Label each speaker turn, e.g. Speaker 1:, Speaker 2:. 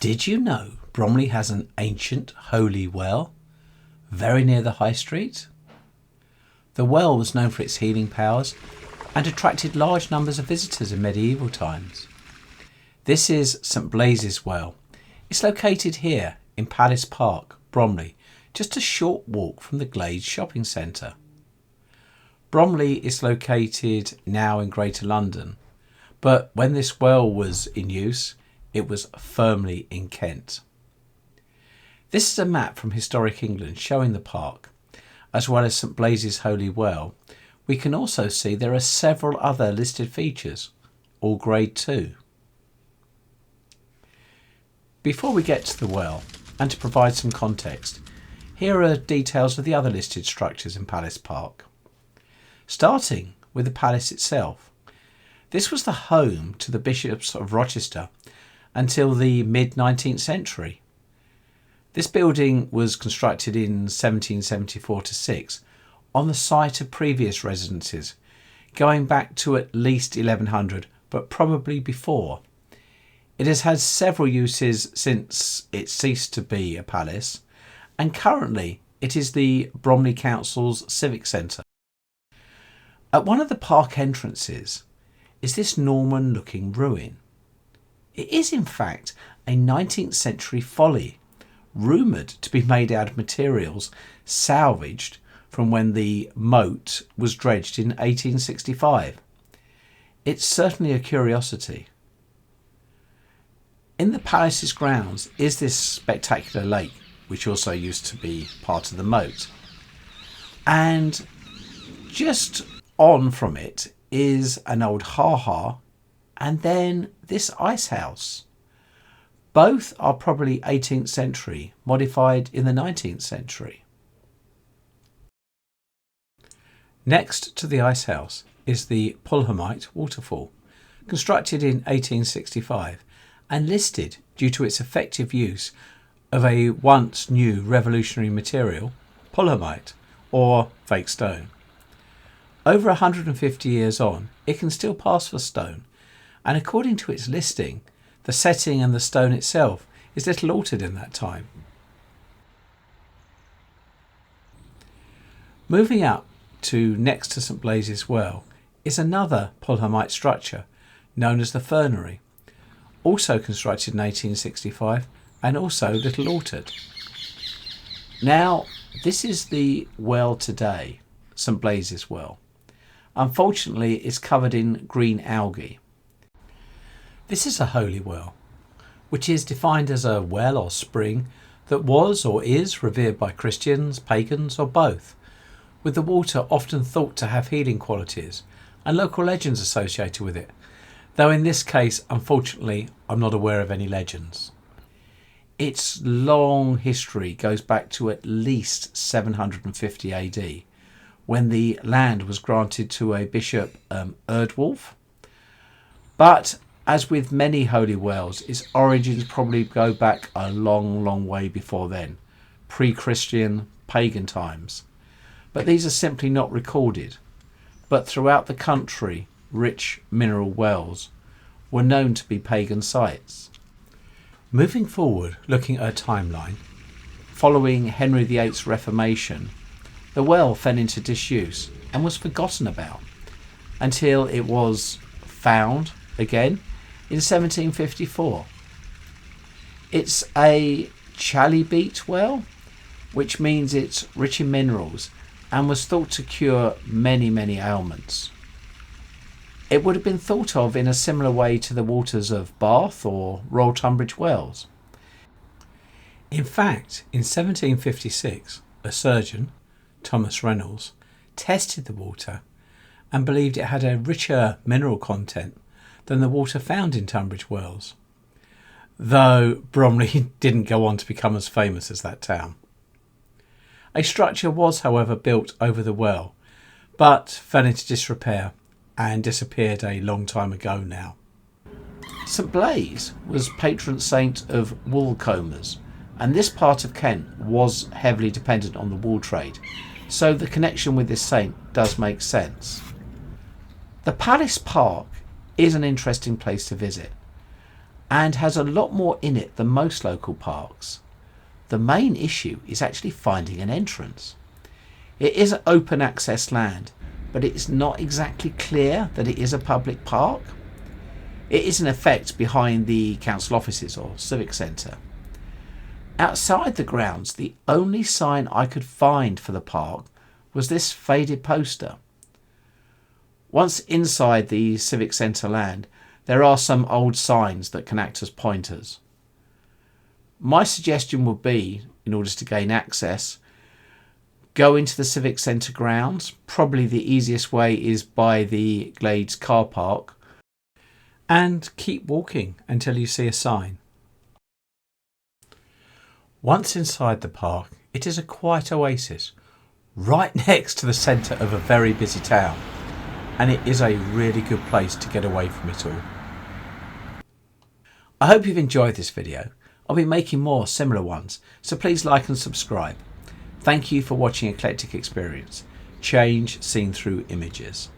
Speaker 1: Did you know Bromley has an ancient holy well very near the High Street? The well was known for its healing powers and attracted large numbers of visitors in medieval times. This is St Blaise's well. It's located here in Palace Park, Bromley, just a short walk from the Blaise shopping centre. Bromley is located now in Greater London, but when this well was in use, it was firmly in Kent. This is a map from Historic England showing the park, as well as St Blaise's Holy Well. We can also see there are several other listed features, all Grade 2. Before we get to the well, and to provide some context, here are details of the other listed structures in Palace Park. Starting with the palace itself. This was the home to the Bishops of Rochester until the mid-19th century. This building was constructed in 1774-6 on the site of previous residences, going back to at least 1100, but probably before. It has had several uses since it ceased to be a palace, and currently it is the Bromley Council's Civic Centre. At one of the park entrances is this Norman-looking ruin. It is in fact a 19th century Folly, rumoured to be made out of materials salvaged from when the moat was dredged in 1865. It's certainly a curiosity. In the palace's grounds is this spectacular lake, which also used to be part of the moat. And just on from it is an old ha-ha, and then this ice house. Both are probably 18th century, modified in the 19th century. Next to the ice house is the Pulhamite Waterfall, constructed in 1865 and listed due to its effective use of a once new revolutionary material, Pulhamite, or fake stone. Over 150 years on, it can still pass for stone, and according to its listing, the setting and the stone itself is little altered in that time. Moving up to next to St Blaise's Well is another Pulhamite structure known as the Fernery, also constructed in 1865 and also little altered. Now, this is the well today, St Blaise's Well. Unfortunately, it's covered in green algae. This is a holy well, which is defined as a well or spring that was or is revered by Christians, pagans, or both, with the water often thought to have healing qualities and local legends associated with it, though in this case, unfortunately, I'm not aware of any legends. Its long history goes back to at least 750 AD, when the land was granted to a bishop, Erdwulf. But as with many holy wells, its origins probably go back a long way before then, pre-Christian, pagan times. But these are simply not recorded. But throughout the country, rich mineral wells were known to be pagan sites. Moving forward, looking at a timeline, following Henry VIII's Reformation, the well fell into disuse and was forgotten about until it was found again in 1754. It's a chalybeate well, which means it's rich in minerals and was thought to cure many ailments. It would have been thought of in a similar way to the waters of Bath or Royal Tunbridge Wells. In fact, in 1756, a surgeon, Thomas Reynolds, tested the water and believed it had a richer mineral content than the water found in Tunbridge Wells, though Bromley didn't go on to become as famous as that town. A structure was, however, built over the well, but fell into disrepair and disappeared a long time ago now. St Blaise was patron saint of wool combers, and this part of Kent was heavily dependent on the wool trade, so the connection with this saint does make sense. The Palace Park is an interesting place to visit, and has a lot more in it than most local parks. The main issue is actually finding an entrance. It is open access land, but it's not exactly clear that it is a public park. It is in effect behind the council offices or civic centre. Outside the grounds, the only sign I could find for the park was this faded poster. Once inside the civic centre land, there are some old signs that can act as pointers. My suggestion would be, in order to gain access, go into the civic centre grounds. Probably the easiest way is by the Glades car park, and keep walking until you see a sign. Once inside the park, it is a quiet oasis right next to the centre of a very busy town, and it is a really good place to get away from it all. I hope you've enjoyed this video. I'll be making more similar ones, so please like and subscribe. Thank you for watching Eclectic Experience, change seen through images.